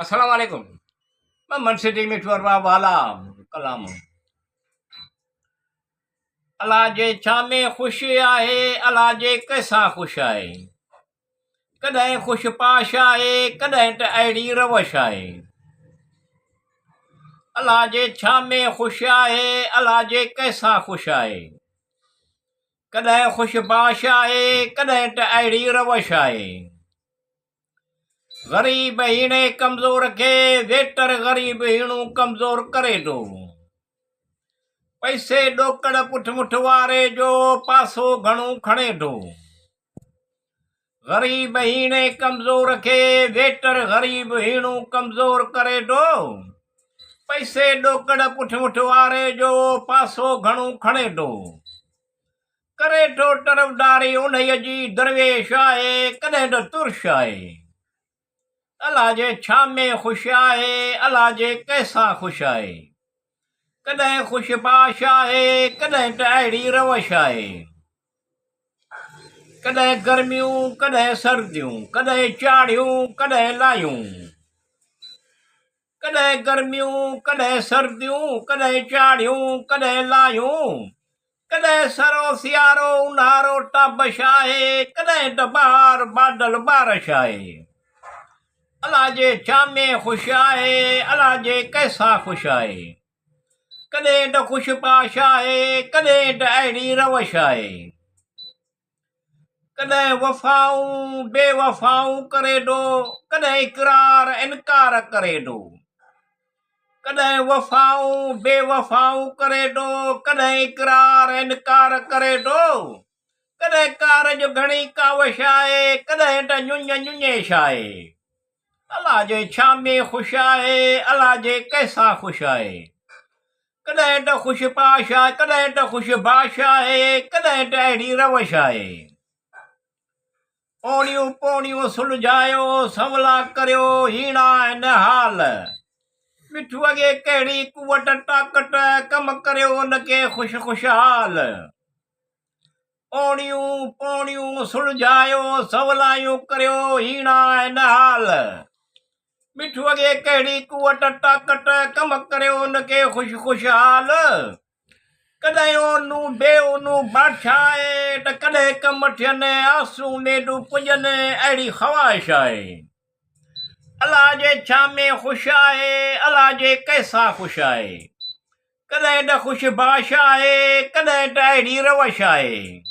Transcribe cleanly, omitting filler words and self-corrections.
अस्सलाम वालेकुम। मैं मनसिटी में चोरवा वाला कलाम। अला जे छा में ख़ुशी आहे, अला जे कैसां ख़ुशि आहे। कॾहिं ख़ुशि पाश आहे, कॾहिं त अहिड़ी रवश आहे। अला जे छा में ख़ुशि आहे, अला जे कैसां ख़ुशि आहे। कॾहिं ख़ुशि बाश आहे, कॾहिं त अहिड़ी रवश आहे। ग़रीब हीणे कमज़ोर खे वेटर ग़रीब हीणो कमज़ोर करे थो। पैसे ॾोकड़ पुठ वारे जो पासो घणो खणे थो। ग़रीब हीणे कमज़ोर खे वेटर ग़रीब हीणो कमज़ोर करे थो। पैसे ॾोकड़ पुठ वारे जो पासो घणो खणे थो। करे थो तरफ़दारी उन्हीअ जी दरवेश आहे, कॾहिं त तुर्श आहे। अला जे छा में ख़ुशि आहे, अला जे कैसां ख़ुशि आहे। कॾहिं ख़ुशि बाश आहे, कॾहिं त अहिड़ी रवश आहे। कॾहिं गर्मियूं, कॾहिं सर्दियूं, कॾहिं चाढ़ियूं, कॾहिं लायूं। कॾहिं गर्मियूं, कॾहिं सर्दियूं, कॾहिं चाढ़ियूं, कॾहिं लायूं। कॾहिं सरो सियारो ऊन्हारो ताबश आहे, कॾहिं त बहार बादल बारिश आहे। अला जे छा में ख़ुशि आहे, अला जे कैसां ख़ुशि आहे। कॾहिं त ख़ुशि पाश आहे, कॾहिं त अहिड़ी रवश आहे। कॾहिं वफ़ाऊं बेवफ़ाऊं करे थो, कॾहिं इक़रार इनकार करे थो। कॾहिं वफ़ाऊं बेवफ़ाऊं करे थो, कॾहिं इक़रार इनकार करे थो। कॾहिं कारज घणी कावश आहे, कॾहिं त ञुञेश आहे। अला जे छा में ख़ुशि आहे, अला जे कैसां ख़ुशि आहे। कॾहिं त ख़ुशि पाश आहे, कॾहिं त ख़ुशि बाश आहे, कॾहिं त अहिड़ी रवश आहे। ओणियूं पोणियूं सुलझायो, सवला करियो हीणा हिन हाल। मिठू अॻे कहिड़ी कुवट ताक़त, कम करियो उनखे ख़ुशहाल। ओणियूं पोणियूं सुलझायो, सवलायूं करियो हीणा हिन हाल। मिठू अॻे कहिड़ी कुवट ताक़त, कम करियो उनखे ख़ुशहाल। कॾहिं ओनू बेओनू बादशाह आहे, त कॾहिं कम थियनि आसूं मेडू पुॼनि अहिड़ी ख़्वाहिश आहे। अला जे छा में ख़ुशि आहे, अला जे कैसां ख़ुशि आहे। कॾहिं त ख़ुशि बाश आहे, कॾहिं त अहिड़ी रवश आहे।